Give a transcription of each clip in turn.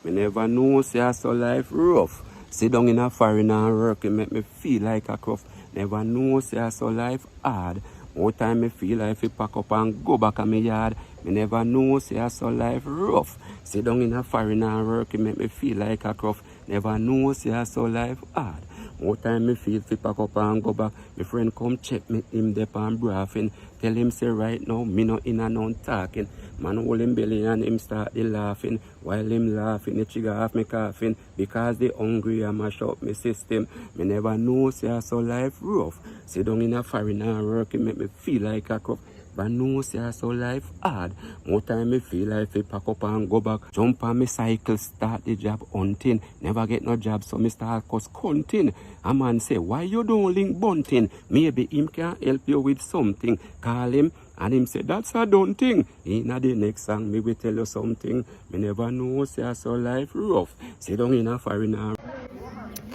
Me never know say I saw life rough. Sit down in a foreign and work, it make me feel like a cruff. Never know say I saw life hard. More time me feel like if pack up and go back on my yard. Me never know say I saw life rough. Sit down in a foreign and work, it make me feel like a cruff. Never know say I saw life hard. More time me feel fi pack up and go back. My friend come check me, him dep and braffing. Tell him say right now, me no in and on talking. Man hold him belly and him start the laughing. While him laughing, the trigger off me coughing. Because they hungry and mash up me system. Me never know say I saw life rough. Sit down in a foreign and work, it make me feel like a cup. But no say I saw life hard. More time me feel like I pack up and go back. Jump on me cycle, start the job hunting. Never get no job, so me start cause counting. A man say, why you don't link bunting? Maybe him can help you with something. Call him and him say, that's a done thing. In the next song, me will tell you something. Me never know say I saw life rough. Sit down in a foreigner.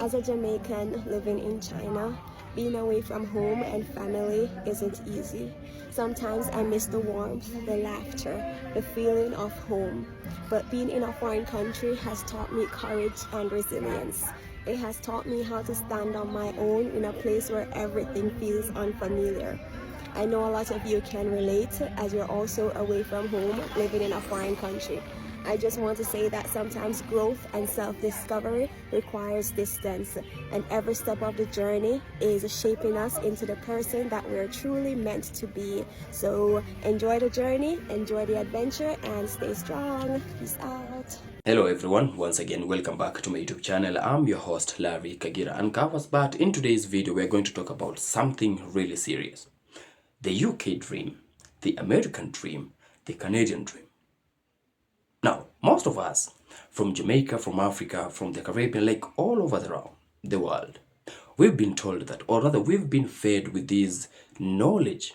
As a Jamaican living in China, being away from home and family isn't easy. Sometimes I miss the warmth, the laughter, the feeling of home. But being in a foreign country has taught me courage and resilience. It has taught me how to stand on my own in a place where everything feels unfamiliar. I know a lot of you can relate as you're also away from home, living in a foreign country. I just want to say that sometimes growth and self-discovery requires distance, and every step of the journey is shaping us into the person that we're truly meant to be. So enjoy the journey, enjoy the adventure, and stay strong. Peace out. Hello everyone, once again welcome back to my YouTube channel. I'm your host Larry Kagira and Kavas, but in today's video we're going to talk about something really serious. The UK dream, the American dream, the Canadian dream. Now, most of us from Jamaica, from Africa, from the Caribbean, like all over the world, we've been told that, or rather we've been fed with this knowledge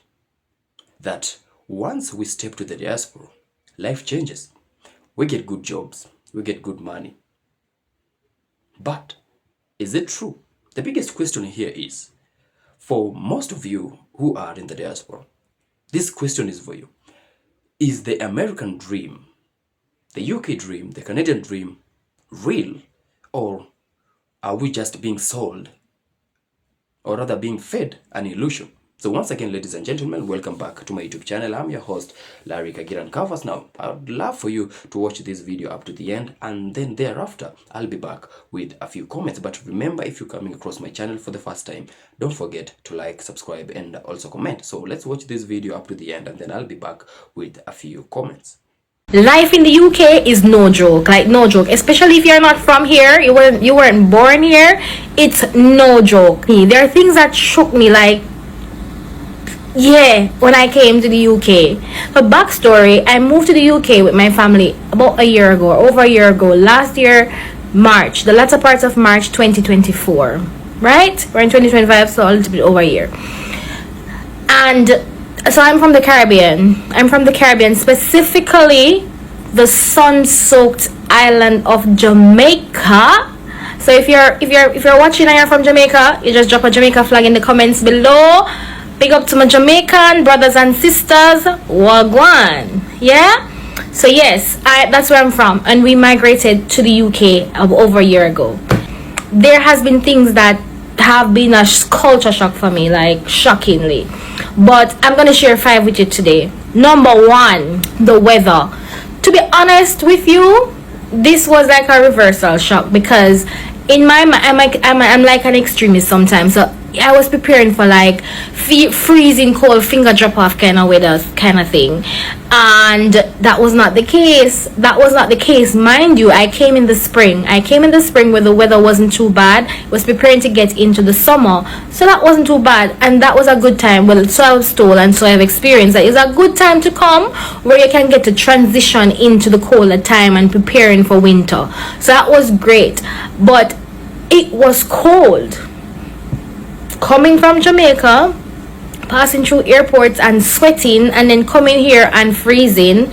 that once we step to the diaspora, life changes. We get good jobs, we get good money. But is it true? The biggest question here is, for most of you who are in the diaspora, this question is for you. Is the American dream, the UK dream, the Canadian dream real, or are we just being sold, or rather being fed an illusion? So once again, ladies and gentlemen, welcome back to my YouTube channel. I'm your host, Larry Kagira and Kavas. Now, I would love for you to watch this video up to the end, and then thereafter, I'll be back with a few comments. But remember, if you're coming across my channel for the first time, don't forget to like, subscribe, and also comment. So let's watch this video up to the end, and then I'll be back with a few comments. Life in the UK is no joke, like no joke, especially if you're not from here, you weren't born here. It's no joke. There are things that shook me, like, yeah, when I came to the UK. For backstory, I moved to the UK with my family about a year ago, over a year ago, last year March, the latter part of March 2024, right? We're in 2025, so a little bit over a year. And so I'm from the Caribbean, specifically the sun-soaked island of Jamaica. So if you're watching and you're from Jamaica, you just drop a Jamaica flag in the comments below. Big up to my Jamaican brothers and sisters. Wagwan. Yeah? So yes, that's where I'm from, and we migrated to the UK over a year ago. There has been things that have been a culture shock for me, like shockingly. But I'm gonna share 5 with you today. Number 1, the weather. To be honest with you, this was like a reversal shock, because in my mind I'm like an extremist sometimes. So I was preparing for like freezing cold, finger drop off kind of weather kind of thing, and that was not the case. Mind you, I came in the spring where the weather wasn't too bad. I was preparing to get into the summer, so that wasn't too bad, and that was a good time. Well, so I was told, and so I've experienced that it's a good time to come where you can get to transition into the colder time and preparing for winter. So that was great, but it was cold. Coming from Jamaica, passing through airports and sweating, and then coming here and freezing,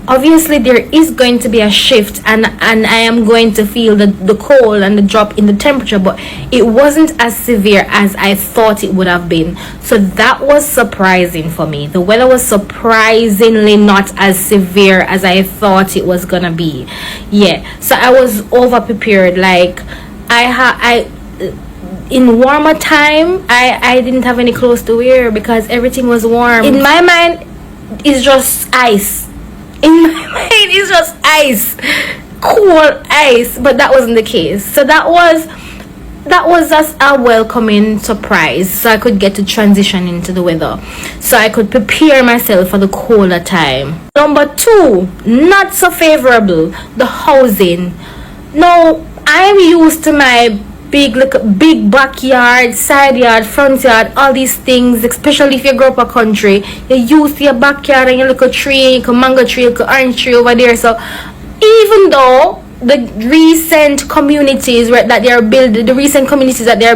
obviously there is going to be a shift, and I am going to feel the cold and the drop in the temperature, but it wasn't as severe as I thought it would have been. So that was surprising for me. The weather was surprisingly not as severe as I thought it was gonna be. Yeah, so I was over prepared. Like in warmer time, I didn't have any clothes to wear because everything was warm. In my mind, it's just ice. In my mind, it's just ice, cool ice. But that wasn't the case. So that was just a welcoming surprise. So I could get to transition into the weather, so I could prepare myself for the colder time. Number 2, not so favorable, the housing. Now, I'm used to my big backyard, side yard, front yard, all these things. Especially if you grow up a country, you used to your backyard and your little tree, your mango tree, your orange tree over there. So even though the recent communities that they are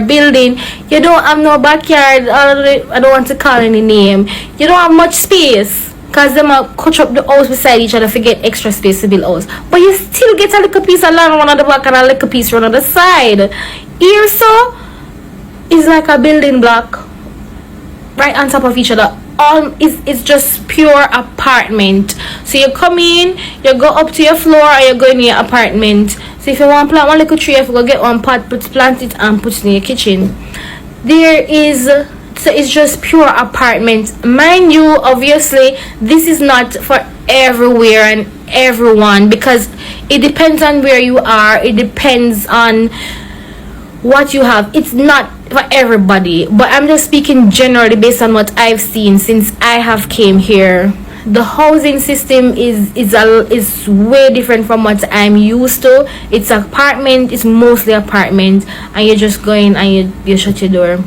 building, you don't have no backyard. I don't want to call any name. You don't have much space, because them are cut up the house beside each other to get extra space to build house. But you still get a little piece of land one on the back and a little piece one on the side. Here, so it's like a building block right on top of each other. It's just pure apartment. So you come in, you go up to your floor, or you go in your apartment. So if you want to plant one little tree, you have to go get one pot, plant it and put it in your kitchen. So it's just pure apartment. Mind you, obviously, this is not for everywhere and everyone, because it depends on where you are. It depends on what you have. It's not for everybody, but I'm just speaking generally based on what I've seen since I have came here. The housing system is way different from what I'm used to. It's apartment. It's mostly apartment, and you're just going and you shut your door.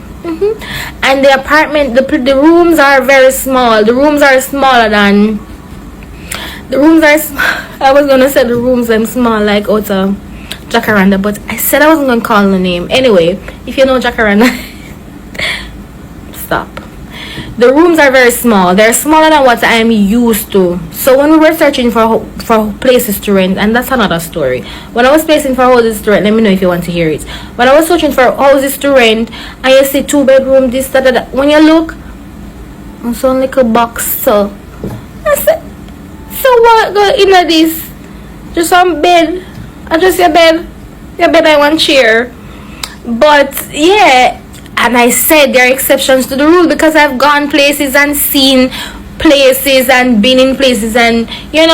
And the apartment, the rooms are very small. The rooms are smaller than I was gonna say the rooms are small like out of Jacaranda, but I said I wasn't gonna call the name. Anyway, if you know Jacaranda, stop. The rooms are very small. They're smaller than what I'm used to. So when we were searching for places to rent, and that's another story. When I was placing for houses to rent, let me know if you want to hear it. When I was searching for houses to rent, and you see 2-bedroom, this, that. When you look, it's on like a box. So I said, so what go in this? Just some bed. Just your bed. Your bed and one chair. But yeah. And I said there are exceptions to the rule, because I've gone places and seen places and been in places, and you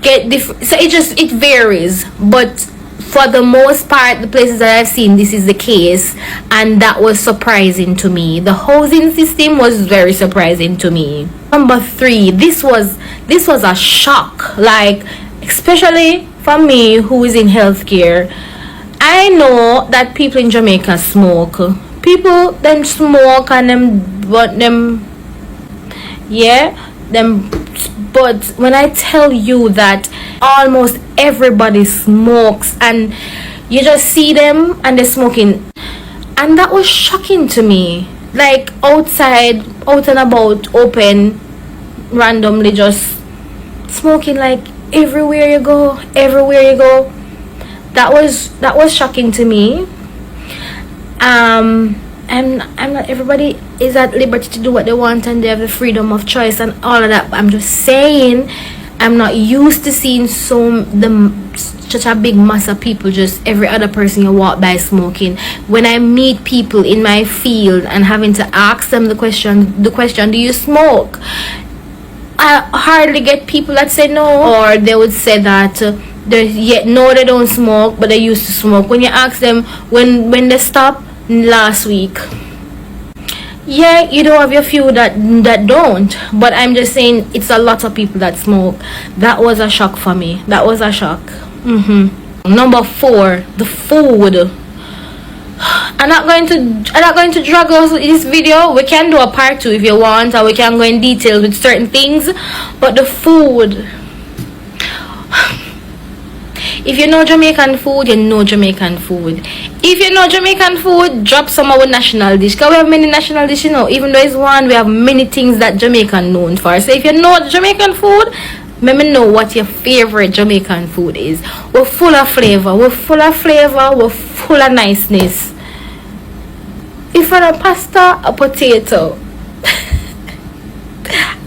get different. So it varies, but for the most part, the places that I've seen, this is the case, and that was surprising to me. The housing system was very surprising to me. Number 3, this was a shock, like especially for me who is in healthcare. I know that people in Jamaica smoke. People them smoke and but when I tell you that almost everybody smokes, and you just see them and they're smoking, and that was shocking to me. Like outside, out and about, open, randomly just smoking, like everywhere you go. That was shocking to me. I'm not, everybody is at liberty to do what they want, and they have the freedom of choice and all of that. But I'm just saying, I'm not used to seeing such a big mass of people, just every other person you walk by smoking. When I meet people in my field and having to ask them the question, do you smoke? I hardly get people that say no, or they would say that no, they don't smoke, but they used to smoke. When you ask them when they stop, last week. Yeah, you do have your few that don't, but I'm just saying it's a lot of people that smoke. That was a shock for me. That was a shock. Number 4, the food. I'm not going to drag us with this video. We can do a part 2 if you want, or we can go in detail with certain things. But the food, if you know Jamaican food, you know Jamaican food. If you know Jamaican food, drop some of our national dish, because we have many national dishes, even though it's one, we have many things that Jamaican known for. So if you know Jamaican food, Let me know what your favorite Jamaican food is. We're full of flavor. We're full of flavor. We're full of niceness. If I had a pasta, a potato.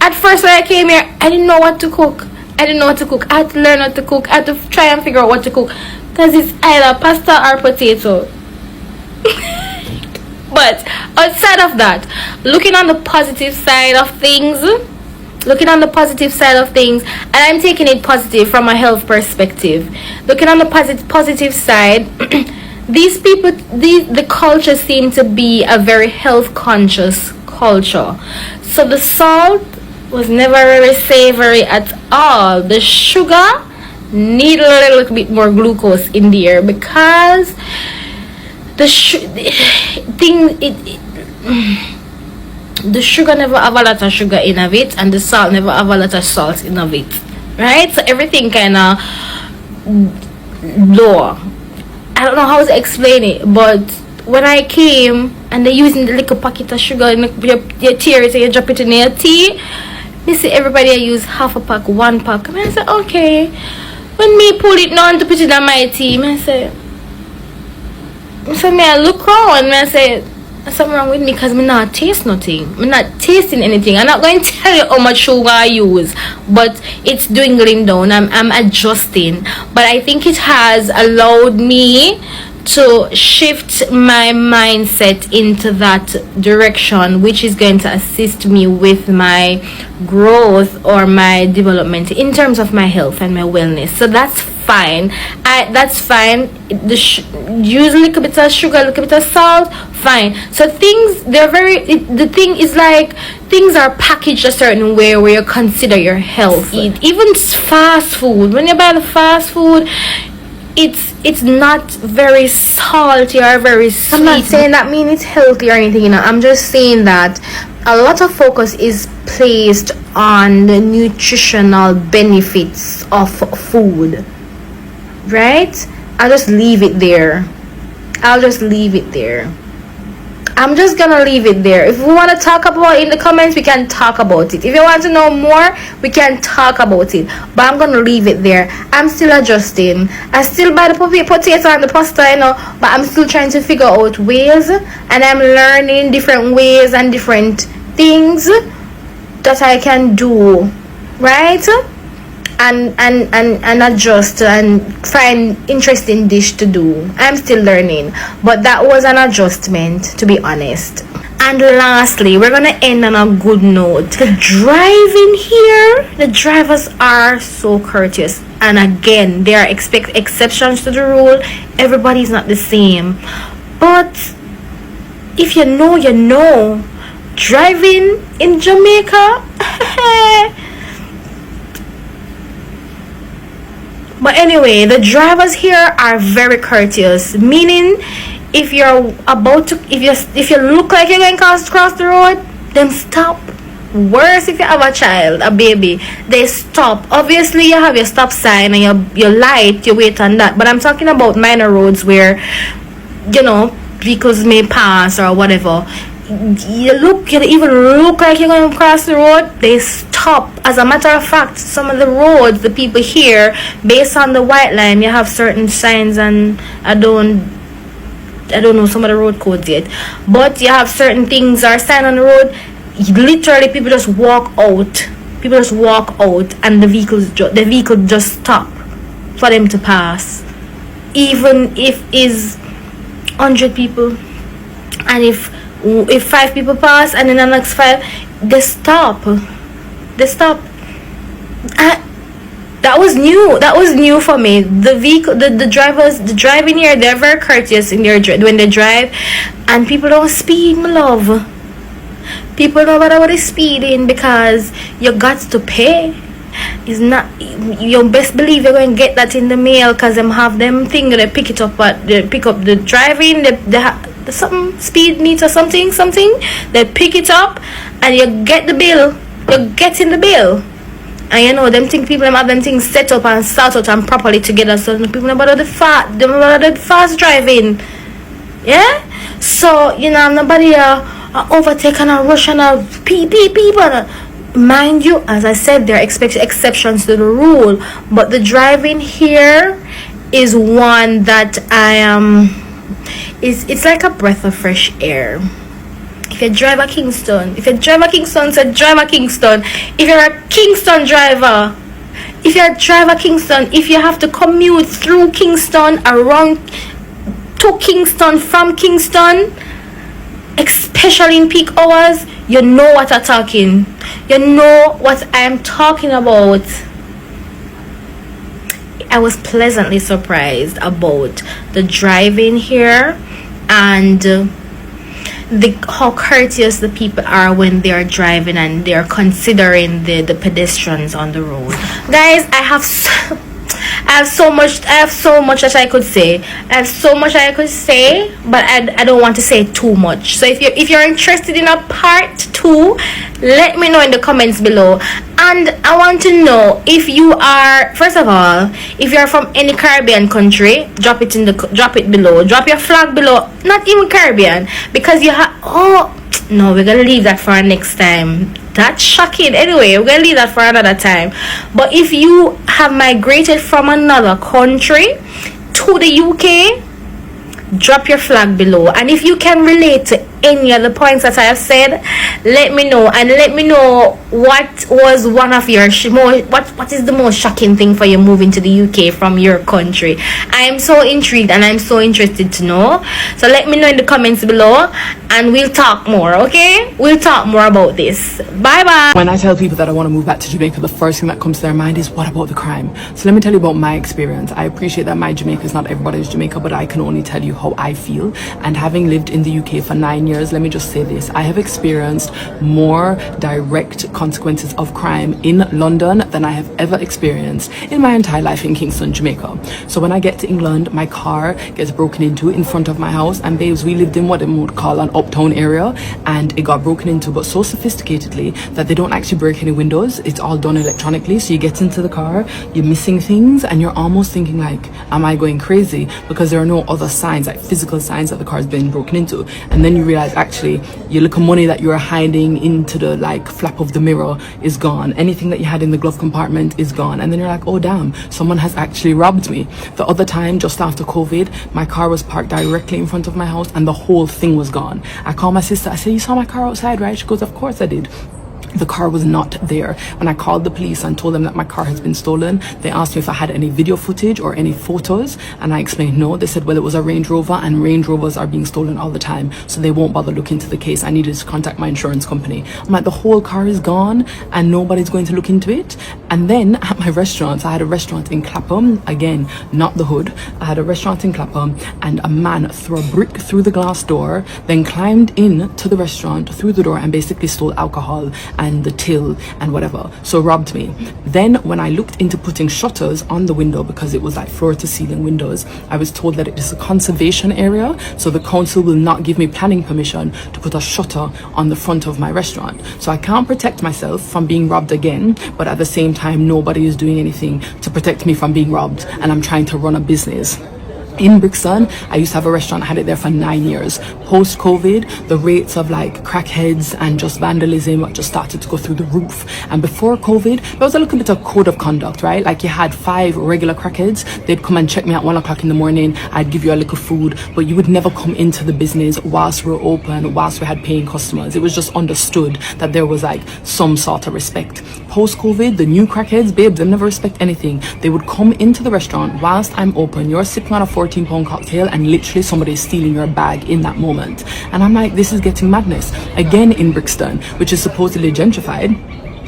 At first when I came here, I didn't know what to cook. I had to learn how to cook. I had to try and figure out what to cook. Because it's either pasta or potato. But outside of that, looking on the positive side of things, and I'm taking it positive from a health perspective. Looking on the positive side, these people, the culture seem to be a very health conscious culture. So the salt was never very savory at all. The sugar need a little bit more glucose in there, because the sugar never have a lot of sugar in of it, and the salt never have a lot of salt in of it, right? So everything kind of lower. I don't know how to explain it, but when I came and they're using the little packet of sugar and you tear it and you drop it in your tea, you see everybody use half a pack, 1 pack. And I said, okay. When me pull it down to put it on my tea, I say, so me I look around and I say, there's something wrong with me, because me not taste nothing. I'm not tasting anything. I'm not going to tell you how much sugar I use, but it's dwindling down. I'm adjusting. But I think it has allowed me to shift my mindset into that direction, which is going to assist me with my growth or my development in terms of my health and my wellness. So that's fine. That's fine. Use a little bit of sugar, a little bit of salt, fine. So things, the thing is like, things are packaged a certain way where you consider your health. Even fast food, when you buy the fast food, it's not very salty or very sweet. I'm not saying that mean it's healthy or anything, you know. I'm just saying that a lot of focus is placed on the nutritional benefits of food, right? I'll just leave it there. I'm just gonna leave it there. If we want to talk about it in the comments, we can talk about it. If you want to know more, we can talk about it. But I'm gonna leave it there. I'm still adjusting. I still buy the potato and the pasta, you know, but I'm still trying to figure out ways, and I'm learning different ways and different things that I can do, right? And adjust and find interesting dish to do. I'm still learning, but that was an adjustment, to be honest. And lastly, we're gonna end on a good note. The driving here, the drivers are so courteous, and again, there are exceptions to the rule. Everybody's not the same, but if you know, you know. Driving in Jamaica but anyway, the drivers here are very courteous, meaning if you're about to, if you look like you're going to cross the road, then stop. Worse if you have a child, a baby, they stop. Obviously you have your stop sign and your light, you wait on that, but I'm talking about minor roads where, you know, vehicles may pass or whatever. You even look like you're going to cross the road, they stop. As a matter of fact, some of the roads, the people here, based on the white line, you have certain signs, and I don't know some of the road codes yet, but you have certain things are sign on the road. Literally people just walk out, and the vehicle just stop for them to pass, even if is 100 people, and if 5 people pass, and then the next 5, they stop. That was new for me. The driving here, they're very courteous in their when they drive, and people don't speed, my love. People don't bother with the speeding, because you got to pay. It's not, you best believe you're going to get that in the mail, because them have them thing, they pick it up they pick up the driving, the something speed meter, something they pick it up, and you get the bill. You're getting the bill, and you know them people have them things set up and sort out and properly together, so people about the fast driving. Yeah, so you know nobody overtake and rush and people. mind you, as I said, there are exceptions to the rule, but the driving here is one that I am it's like a breath of fresh air. If you drive a Kingston, so drive a Kingston. If you're a Kingston driver, if you have to commute through Kingston, around to Kingston, from Kingston, especially in peak hours, you know what I'm talking. You know what I'm talking about. I was pleasantly surprised about the driving here and how courteous the people are when they are driving and they are considering the pedestrians on the road. Guys, I have so much that I could say. But I don't want to say too much. So if you're interested in a part 2, let me know in the comments below. And I want to know if you are, first of all, if you are from any Caribbean country, drop it below. Drop your flag below. Not even Caribbean, because you have, oh no, we're gonna leave that for our next time. That's shocking. Anyway, we're gonna leave that for another time. But if you have migrated from another country to the UK, drop your flag below. And if you can relate to any of the points that I have said, let me know. And let me know what was one of your what is the most shocking thing for you moving to the UK from your country. I am so intrigued and I'm so interested to know. So let me know in the comments below and we'll talk more. Okay, we'll talk more about this. Bye bye. When I tell people that I want to move back to Jamaica, the first thing that comes to their mind is, what about the crime? So let me tell you about my experience. I appreciate that my Jamaica is not everybody's Jamaica, but I can only tell you how I feel. And having lived in the UK for 9 years, let me just say this: I have experienced more direct consequences of crime in London than I have ever experienced in my entire life in Kingston, Jamaica. So when I get to England, my car gets broken into in front of my house, and babes, we lived in what they would call an uptown area, and it got broken into, but so sophisticatedly that they don't actually break any windows. It's all done electronically. So you get into the car, you're missing things, and you're almost thinking like, am I going crazy? Because there are no other signs, like physical signs, that the car has been broken into. And then you realize actually your little money that you're hiding into the like flap of the mirror is gone. Anything that you had in the glove compartment is gone. And then you're like, oh damn, someone has actually robbed me. The other time, just after COVID, my car was parked directly in front of my house and the whole thing was gone. I called my sister, I said, you saw my car outside, right? She goes, of course I did. The car was not there. When I called the police and told them that my car has been stolen, they asked me if I had any video footage or any photos, and I explained no. They said, well, it was a Range Rover, and Range Rovers are being stolen all the time, so they won't bother looking into the case. I needed to contact my insurance company. I'm like, the whole car is gone and nobody's going to look into it? And then at my restaurant, I had a restaurant in Clapham, again, not the hood. I had a restaurant in Clapham, and a man threw a brick through the glass door, then climbed in to the restaurant through the door and basically stole alcohol and the till and whatever, so robbed me. Then when I looked into putting shutters on the window, because it was like floor to ceiling windows, I was told that it is a conservation area, so the council will not give me planning permission to put a shutter on the front of my restaurant. So I can't protect myself from being robbed again, but at the same time nobody is doing anything to protect me from being robbed, and I'm trying to run a business. In Brixton, I used to have a restaurant, I had it there for 9 years. Post-COVID, the rates of like crackheads and just vandalism just started to go through the roof. And before COVID, there was a little bit of code of conduct, right? Like you had 5 regular crackheads, they'd come and check me at 1 o'clock in the morning, I'd give you a little food, but you would never come into the business whilst we were open, whilst we had paying customers. It was just understood that there was like some sort of respect. Post-COVID, the new crackheads, babes, they never respect anything. They would come into the restaurant whilst I'm open, you're sipping on a 14-pound cocktail, and literally somebody is stealing your bag in that moment. And I'm like, this is getting madness. Again in Brixton, which is supposedly gentrified,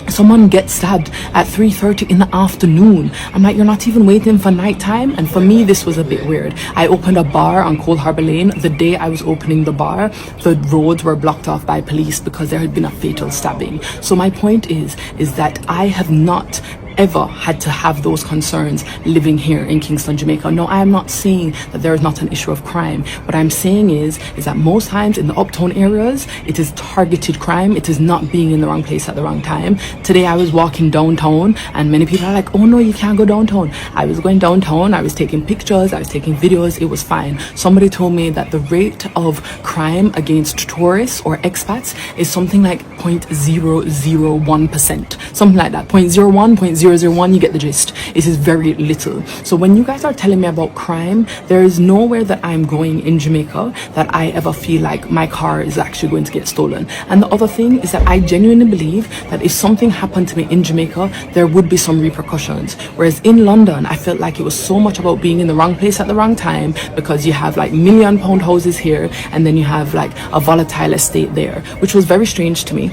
someone gets stabbed at 3:30 in the afternoon. I'm like, you're not even waiting for nighttime? And for me, this was a bit weird. I opened a bar on Cold Harbour Lane. The day I was opening the bar, the roads were blocked off by police because there had been a fatal stabbing. So my point is that I have not ever had to have those concerns living here in Kingston, Jamaica. No, I am not saying that there is not an issue of crime. What I'm saying is that most times in the uptown areas, it is targeted crime. It is not being in the wrong place at the wrong time. Today I was walking downtown and many people are like, oh no, you can't go downtown. I was going downtown, I was taking pictures, I was taking videos, it was fine. Somebody told me that the rate of crime against tourists or expats is something like 0.001%, something like that. 0.01, 0.001, you get the gist. It is very little. So when you guys are telling me about crime, there is nowhere that I'm going in Jamaica that I ever feel like my car is actually going to get stolen. And the other thing is that I genuinely believe that if something happened to me in Jamaica, there would be some repercussions. Whereas in London, I felt like it was so much about being in the wrong place at the wrong time, because you have like £1 million houses here and then you have like a volatile estate there, which was very strange to me.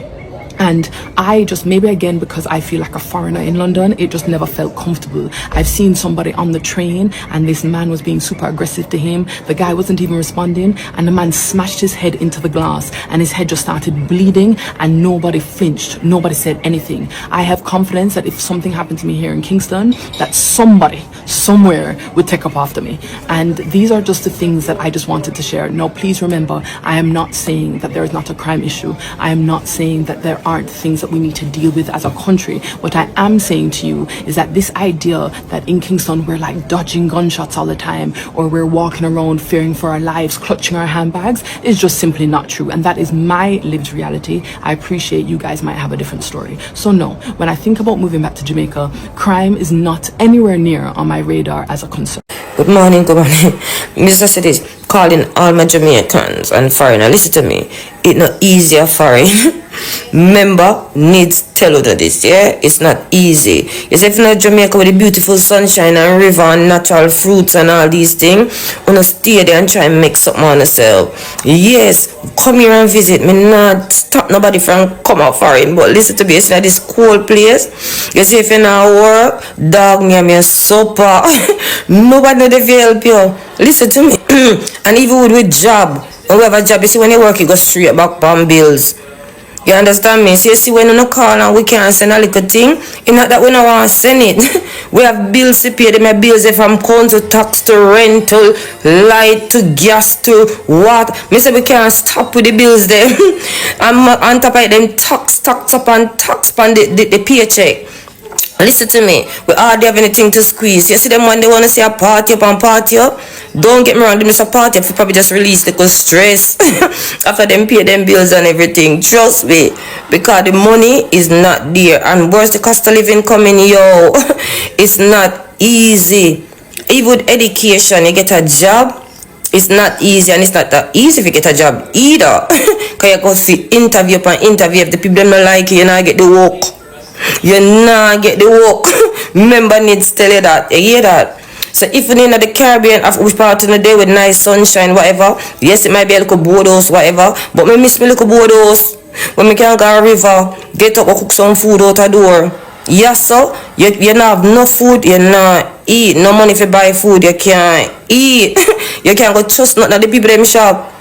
And I just, maybe again, because I feel like a foreigner in London, it just never felt comfortable. I've seen somebody on the train and this man was being super aggressive to him. The guy wasn't even responding and the man smashed his head into the glass and his head just started bleeding and nobody flinched. Nobody said anything. I have confidence that if something happened to me here in Kingston, that somebody, somewhere would take up after me. And these are just the things that I just wanted to share. Now, please remember, I am not saying that there is not a crime issue. I am not saying that there aren't things that we need to deal with as a country. What I am saying to you is that this idea that in Kingston we're like dodging gunshots all the time, or we're walking around fearing for our lives, clutching our handbags, is just simply not true. And that is my lived reality. I appreciate you guys might have a different story. So no, when I think about moving back to Jamaica, crime is not anywhere near on my radar as a concern. Good morning. Mr. Cities, calling all my Jamaicans and foreigners. Listen to me. It's not easier foreign. Member needs tell you this, yeah? It's not easy. You see, if you're not Jamaica with the beautiful sunshine and river and natural fruits and all these things, wanna stay there and try and make something on yourself. Yes, come here and visit. Me not stop nobody from come out foreign, but listen to me, it's not this cold place. You see, if you're not work, dog near me a supper. Nobody know if you help you. Listen to me. And even with job, when we have a job, you see, when you work, you go straight back on bills. You understand me? So you see, when you no call and we can't send a little thing, it's not that we don't want to send it. We have bills to pay. My bills from council tax to rental, light to gas to what. Me say we can't stop with the bills there. And on top of them, tax up and tax on the paycheck. Listen to me, we hardly have anything to squeeze. You see them when they want to see a party up and party up. Don't get me wrong, they miss a party up, you probably just release the stress after them pay them bills and everything. Trust me, because the money is not there. And where's the cost of living coming, yo? It's not easy. Even with education, you get a job, it's not easy, and it's not that easy if you get a job either. Because you go see interview upon interview. If the people don't like you, you not get the work. You not get the work. Member needs to tell you that. You hear that? So if you're in the Caribbean, which part in the day with nice sunshine, whatever, yes, it might be a little boathouse, whatever, but me miss me little boathouse. When me can go a river, get up and cook some food out the door. Yes, so you not have no food, you not eat. No money for buy food, you can't eat. You can't go trust nothing at the people them shop.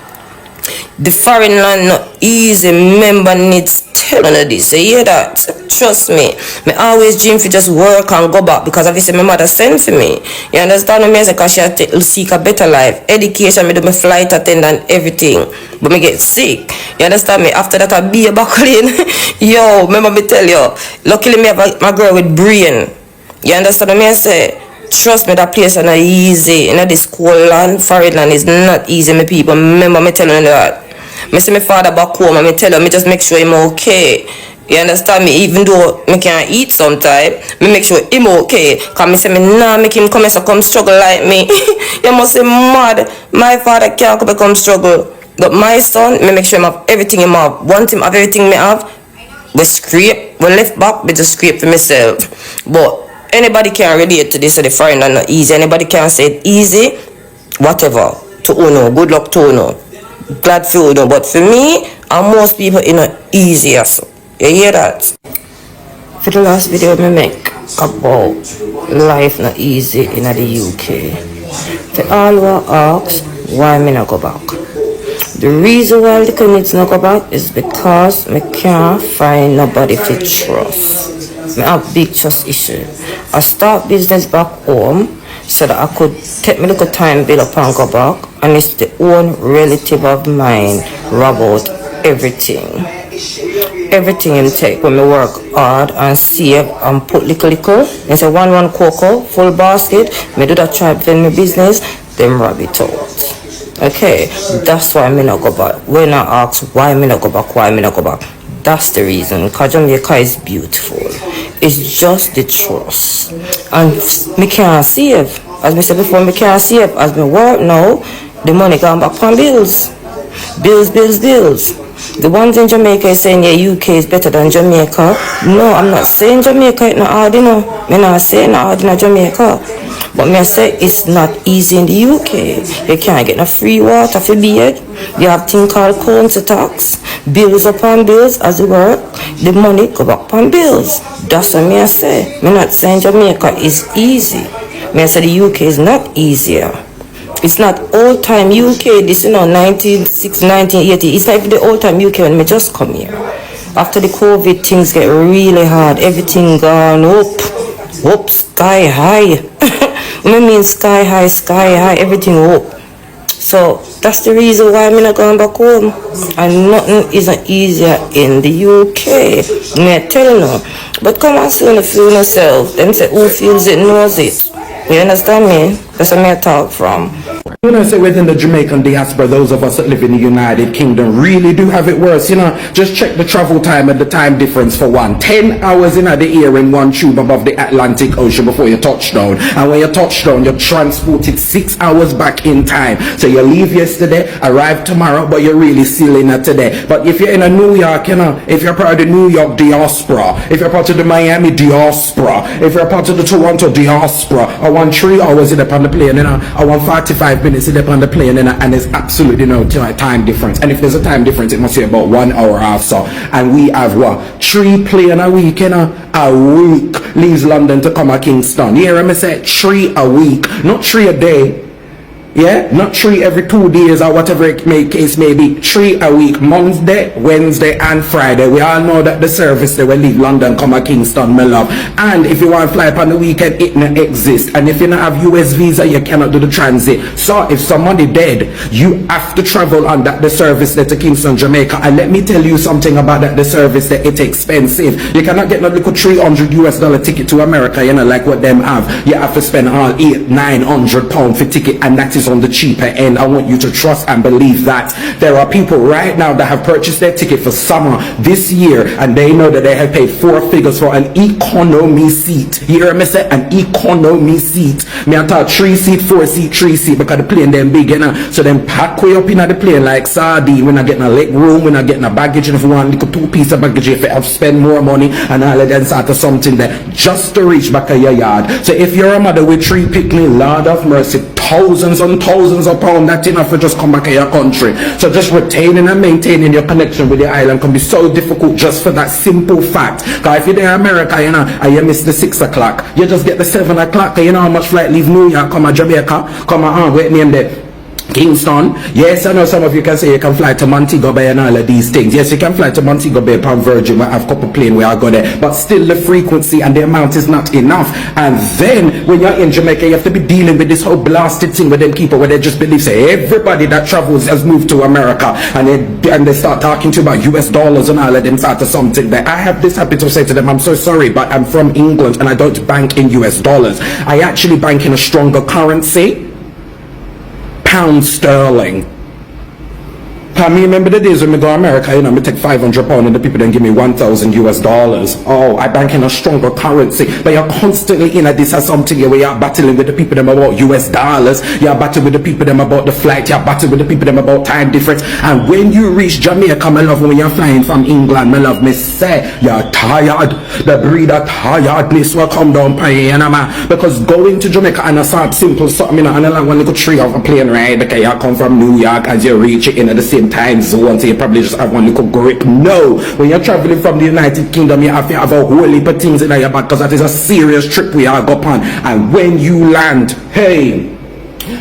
The foreign land not easy. Member needs telling you this. You hear that? Trust me. Me always dream for just work and go back, because obviously my mother sent for me. You understand me? Because she had to seek a better life. Education, me do my flight attendant, everything. But me get sick. You understand me? After that I be a backline. Yo, remember me tell you. Luckily me have my girl with brain. You understand me? I say, trust me, that place is not easy. You know, this cold land, foreign land is not easy, my people. Remember me telling you that. Me see my father back home and me tell him, me just make sure him okay. You understand me? Even though me can't eat sometime, me make sure him okay. Cause me say me nah make him come struggle like me. You must say mad. My father can't come struggle. But my son, me make sure him have everything him have. Want him have everything me have. We scrape, we left back, we just scrape for myself. But anybody can relate to this, so the foreign are not easy. Anybody can say it easy, whatever. To Uno, good luck to Uno. Glad for Uno, but for me and most people, it's not easy. So you hear that? For the last video I make about life not easy in the UK. For all who ask why me not go back. The reason why the community not go back is because me can't find nobody to trust. I have big trust issue. I start business back home so that I could take me little time build up and go back, and it's the own relative of mine rob out everything. Everything in take when me work hard and save and put little. They say one cocoa, full basket, me do that try vend me business, them rob it out. Okay, that's why me not go back. When I ask why me not go back, that's the reason. Because Jamaica is beautiful. It's just the trust. And me can't save. As me said before, me can't save. As me work now, the money gone back on bills. Bills. The ones in Jamaica is saying, yeah, UK is better than Jamaica. No, I'm not saying Jamaica is not hard, you know. Me not saying not hard in Jamaica. But me I say it's not easy in the UK. You can't get no free water for bed. You have thing called council tax. Bills upon bills as you work. The money go back upon bills. That's what me I say. Me not saying Jamaica is easy. Me I say the UK is not easier. It's not old time UK, this 1960, 1980. It's not even the old time UK when me just come here. After the COVID, things get really hard. Everything gone up, sky high. I mean sky high, everything up. So that's the reason why I'm not going back home. And nothing isn't easier in the UK. Me tell you. But come on soon if you yourself. Them say who feels it knows it. You understand me? That's where I talk from. When I say within the Jamaican diaspora, those of us that live in the United Kingdom really do have it worse. You know, just check the travel time and the time difference for one. 10 hours in the air in one tube above the Atlantic Ocean before you touch down. And when you touch down, you're transported 6 hours back in time. So you leave yesterday, arrive tomorrow, but you're really still in today. But if you're in a New York, you know, if you're part of the New York diaspora, if you're part of the Miami diaspora, if you're part of the Toronto diaspora, I want 3 hours in upon the plane, you know, I want 45 minutes in upon the plane, and there's absolutely no time difference. And if there's a time difference, it must be about 1 hour or so. And we have what? 3 plane a week, you know, a week leaves London to come to Kingston. You hear me say 3 a week, not 3 a day. Yeah, not 3 every 2 days or whatever case may be. 3 a week, Monday, Wednesday and Friday. We all know that the service they will leave London come to Kingston, my love. And if you want to fly up on the weekend, it not exist. And if you don't have US visa, you cannot do the transit. So if somebody dead, you have to travel on that the service that to Kingston, Jamaica. And let me tell you something about that the service that it's expensive. You cannot get no little $300 ticket to America, you know, like what them have. You have to spend all £800-900 for ticket, and that is on the cheaper end. I want you to trust and believe that there are people right now that have purchased their ticket for summer this year, and they know that they have paid 4 figures for an economy seat. You hear me say an economy seat? Me I thought 3 seat, 4 seat, 3 seat, because the plane them big, you know. So them pack way up in the plane like sardine. We're not getting a leg room, we're not getting a baggage, and if you want little 2 piece of baggage, if you have to spend more money and all of that sort of something that just to reach back of your yard. So if you're a mother with 3 picnic, Lord of mercy, thousands and thousands of pounds, that's enough to just come back to your country. So just retaining and maintaining your connection with the island can be so difficult just for that simple fact. Because if you're there in America, you know, and you miss the 6 o'clock, you just get the 7 o'clock, you know how much flight leave New York, come to Jamaica, come on, wait name there. Kingston. Yes, I know some of you can say you can fly to Montego Bay and all of these things. Yes, you can fly to Montego Bay upon Virgin. We have a couple plane where I go there, but still the frequency and the amount is not enough. And then when you're in Jamaica, you have to be dealing with this whole blasted thing with them people where they just believe say everybody that travels has moved to America, and they start talking to you about US dollars and all of them sort of something. That I have this habit to say to them, I'm so sorry, but I'm from England and I don't bank in US dollars. I actually bank in a stronger currency, pound sterling. I mean, remember the days when we go to America, you know, we take £500 and the people then give me $1,000. Oh, I bank in a stronger currency. But you're constantly in this as something where you're battling with the people them about US dollars. You're battling with the people them about the flight. You're battling with the people them about time difference. And when you reach Jamaica, my love, when you're flying from England, my love, me say, you're tired. The breed of tiredness will come down by you, man. Because going to Jamaica and a sort of simple something, you know, and like one little tree of a plane ride, because you come from New York as you reach it in at the same time zone, so you probably just have one little grip. No, when you're traveling from the United Kingdom, you have to have a whole heap of things in your back, because that is a serious trip we are go on. And when you land, hey,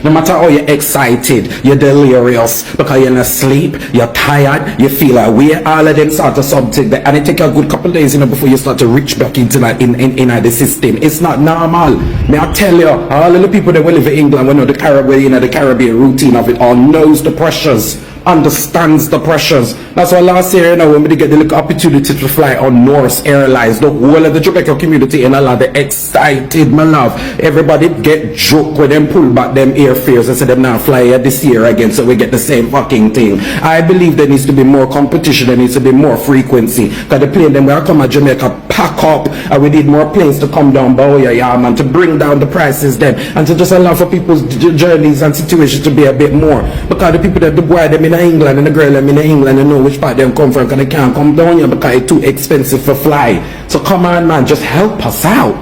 No matter how you're excited, you're delirious because you're not asleep, you're tired, you feel away, all of them sort of something. And it take a good couple of days, before you start to reach back into the system. It's not normal. May I tell you, all of the people that will live in England, we know the Caribbean routine of it all, knows the pressures, understands the pressures. That's why last year, when we get the little opportunity to fly on Norse Airlines, the whole of the Jamaica community in a lot, they excited, my love. Everybody get joke when them pull back them airfares and say them now fly here this year again, so we get the same fucking thing. I believe there needs to be more competition, there needs to be more frequency. Because the plane them will come at Jamaica pack up, and we need more planes to come down yeah, man, to bring down the prices then, and to just allow for people's journeys and situations to be a bit more. Because the people that the boy them in England and the girl them in England, they know which part them come from, because they can't come down here because it's too expensive for fly. So come on, man, just help us out.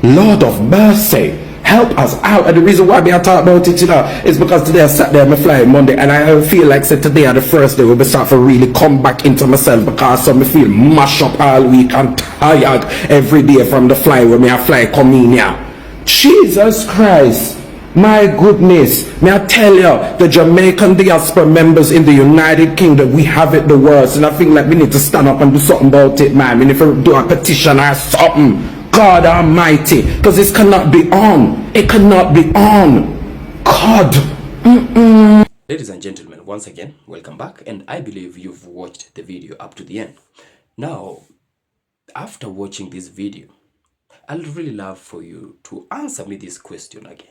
Lord of mercy, help us out. And the reason why I talk about it, is because today I sat there and I fly Monday, and I feel like today are the first day we'll be start to really come back into myself, because some me feel mash up all week and tired every day from the fly when I fly come in here. Jesus Christ. My goodness, may I tell you, the Jamaican diaspora members in the United Kingdom, we have it the worst, and I think like we need to stand up and do something about it, man. We need to do a petition or something. God Almighty, because this cannot be on. It cannot be on. God. Ladies and gentlemen, once again, welcome back, and I believe you've watched the video up to the end. Now, after watching this video, I'd really love for you to answer me this question again.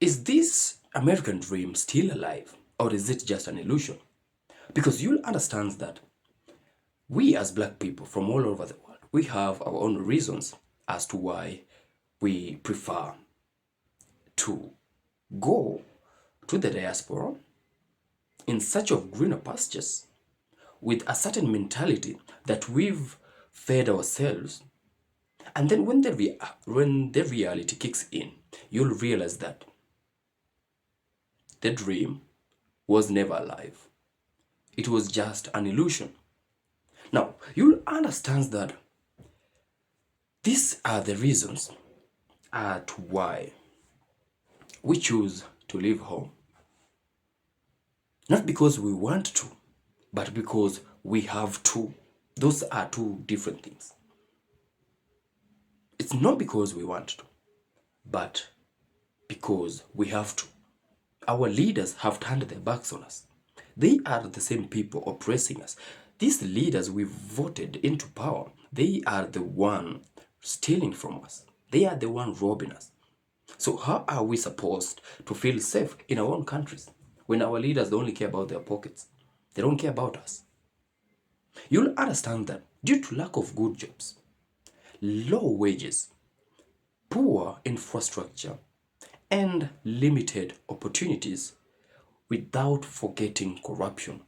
Is this American dream still alive, or is it just an illusion? Because you'll understand that we as black people from all over the world, we have our own reasons as to why we prefer to go to the diaspora in search of greener pastures with a certain mentality that we've fed ourselves. And then when the reality kicks in, you'll realize that the dream was never alive. It was just an illusion. Now, you'll understand that these are the reasons as to why we choose to leave home. Not because we want to, but because we have to. Those are two different things. It's not because we want to, but because we have to. Our leaders have turned their backs on us. They are the same people oppressing us. These leaders we voted into power, they are the one stealing from us. They are the one robbing us. So how are we supposed to feel safe in our own countries when our leaders only care about their pockets? They don't care about us. You'll understand that due to lack of good jobs, low wages, poor infrastructure, and limited opportunities, without forgetting corruption.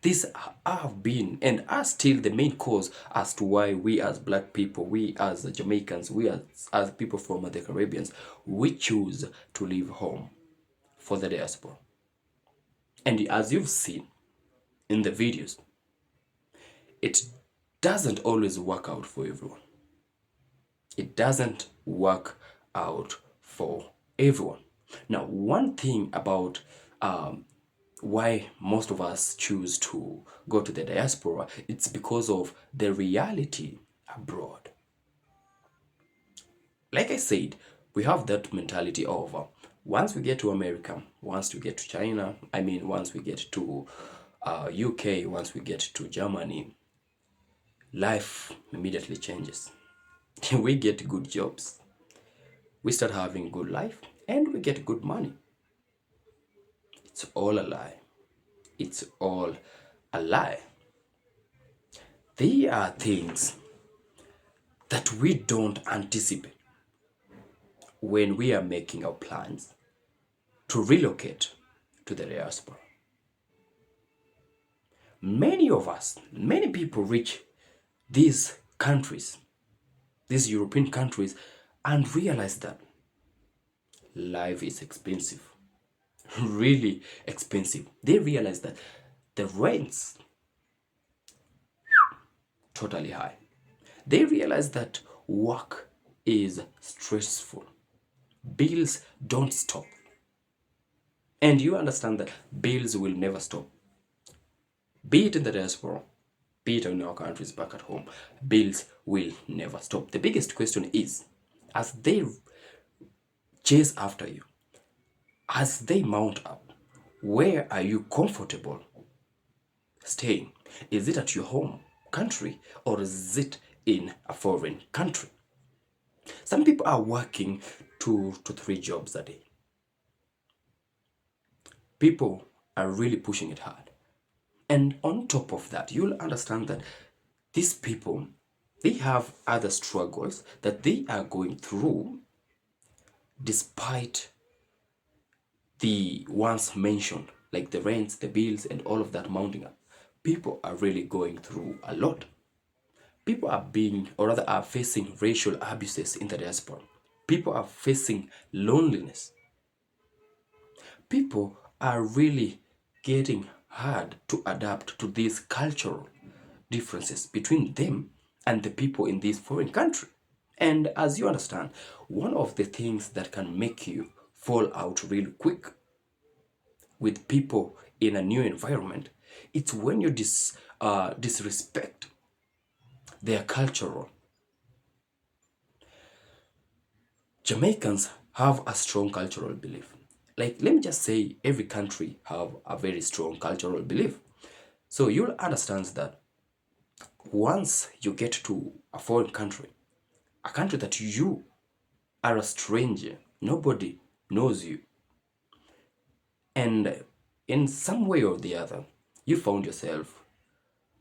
These have been and are still the main cause as to why we as black people, we as Jamaicans, we as people from the Caribbean, we choose to leave home for the diaspora. And as you've seen in the videos, it doesn't always work out for everyone. It doesn't work out for everyone. Now, one thing about why most of us choose to go to the diaspora, it's because of the reality abroad. Like I said, we have that mentality of once we get to America, once we get to China, once we get to UK, once we get to Germany, life immediately changes. We get good jobs, we start having good life, and we get good money. It's all a lie. It's all a lie. They are things that we don't anticipate when we are making our plans to relocate to the diaspora. Many of us, many people reach these countries, these European countries, and realize that life is expensive. Really expensive. They realize that the rents totally high. They realize that work is stressful. bills don't stop. And you understand that bills will never stop. Be it in the diaspora, be it in our countries back at home, bills will never stop. The biggest question is, as they chase after you, as they mount up, where are you comfortable staying? Is it at your home country or is it in a foreign country? Some people are working 2 to 3 jobs a day. People are really pushing it hard. And on top of that, you'll understand that these people, they have other struggles that they are going through despite the ones mentioned, like the rents, the bills, and all of that mounting up. People are really going through a lot. People are being, or rather are facing racial abuses in the diaspora. People are facing loneliness. People are really getting hard to adapt to these cultural differences between them and the people in this foreign country. And as you understand, one of the things that can make you fall out really quick with people in a new environment, it's when you disrespect their cultural. Jamaicans have a strong cultural belief. Like, let me just say, every country have a very strong cultural belief. So you'll understand that once you get to a foreign country, a country that you are a stranger, nobody knows you, and in some way or the other, you found yourself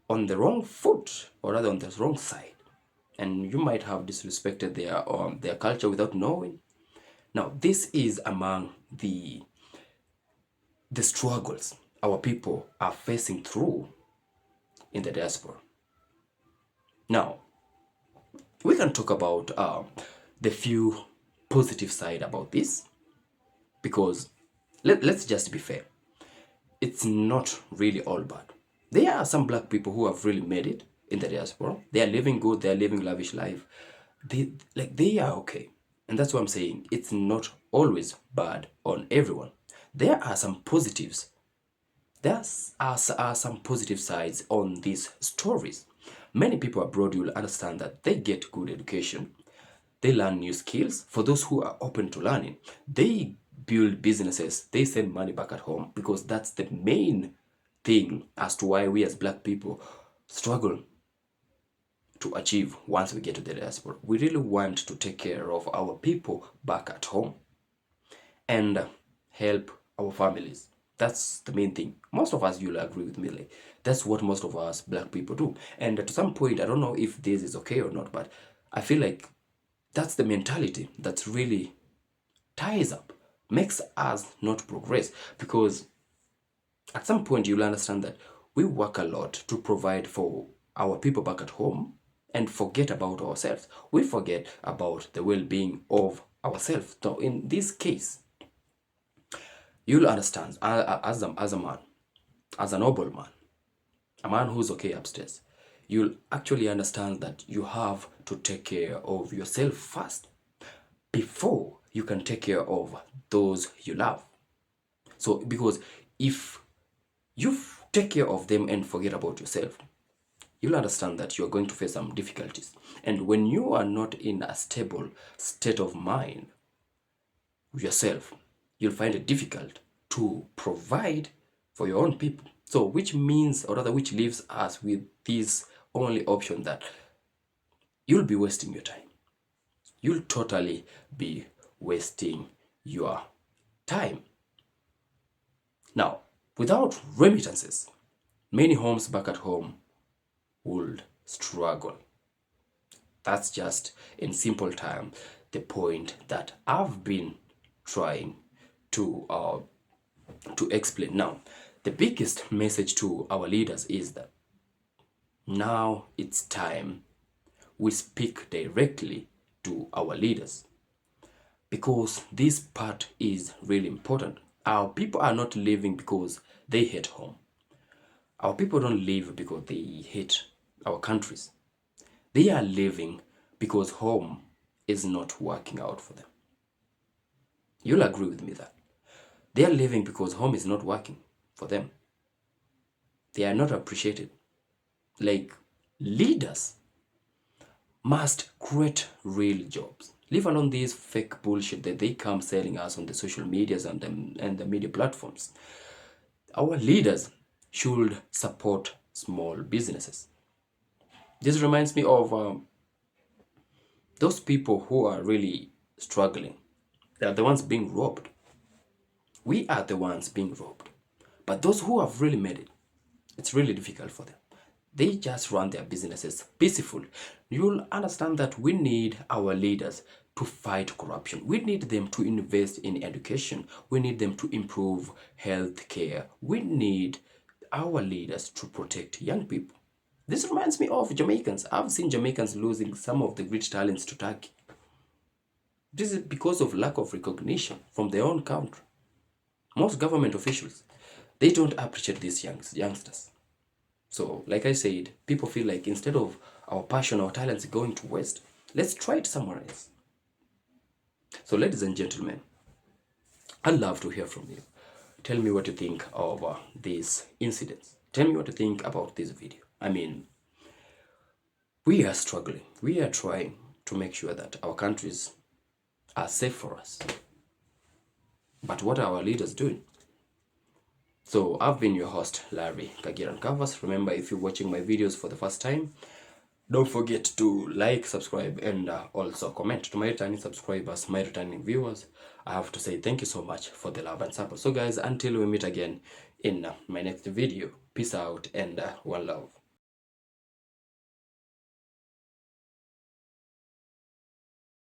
on the wrong foot, or rather on the wrong side, and you might have disrespected their culture without knowing. Now, this is among the struggles our people are facing through in the diaspora. Now, we can talk about the few positive side about this, because let's just be fair. It's not really all bad. There are some black people who have really made it in the diaspora. They are living good. They are living lavish life. They are okay. And that's what I'm saying. It's not always bad on everyone. There are some positives. There are some positive sides on these stories. Many people abroad, you'll understand that they get good education. They learn new skills. For those who are open to learning, they build businesses. They send money back at home, because that's the main thing as to why we as black people struggle to achieve once we get to the diaspora. We really want to take care of our people back at home and help our families. That's the main thing. Most of us, you'll agree with me, like that's what most of us black people do. And to some point, I don't know if this is okay or not, but I feel like that's the mentality that really ties up, makes us not progress, because at some point you'll understand that we work a lot to provide for our people back at home and forget about ourselves. We forget about the well-being of ourselves. So in this case, you'll understand as a man, as a noble man, a man who's okay upstairs, you'll actually understand that you have to take care of yourself first before you can take care of those you love. So, because if you take care of them and forget about yourself, you'll understand that you're going to face some difficulties. And when you are not in a stable state of mind yourself, you'll find it difficult to provide for your own people. So, which means, or rather, which leaves us with this only option that you'll be wasting your time. You'll totally be wasting your time. Now, without remittances, many homes back at home would struggle. That's just, in simple time, the point that I've been trying to explain. Now, the biggest message to our leaders is that now it's time we speak directly to our leaders, because this part is really important. Our people are not living because they hate home. Our people don't live because they hate our countries. They are living because home is not working out for them. You'll agree with me that they are living because home is not working for them. They are not appreciated. Like, leaders must create real jobs. Leave alone these fake bullshit that they come selling us on the social medias and the media platforms. Our leaders should support small businesses. This reminds me of those people who are really struggling. They are the ones being robbed. We are the ones being robbed. But those who have really made it, it's really difficult for them. They just run their businesses peaceful. You'll understand that we need our leaders to fight corruption. We need them to invest in education. We need them to improve health care. We need our leaders to protect young people. This reminds me of Jamaicans. I've seen Jamaicans losing some of the great talents to Turkey. This is because of lack of recognition from their own country. Most government officials, they don't appreciate these youngsters. So, like I said, people feel like instead of our passion, our talents going to waste, let's try it somewhere else. So, ladies and gentlemen, I'd love to hear from you. Tell me what you think of these incidents. Tell me what you think about this video. I mean, we are struggling. We are trying to make sure that our countries are safe for us. But what are our leaders doing? So I've been your host, Larry Kagiran Canvas. Remember, if you're watching my videos for the first time, don't forget to like, subscribe, and also comment. To my returning subscribers, my returning viewers, I have to say thank you so much for the love and support. So guys, until we meet again in my next video, peace out and one love.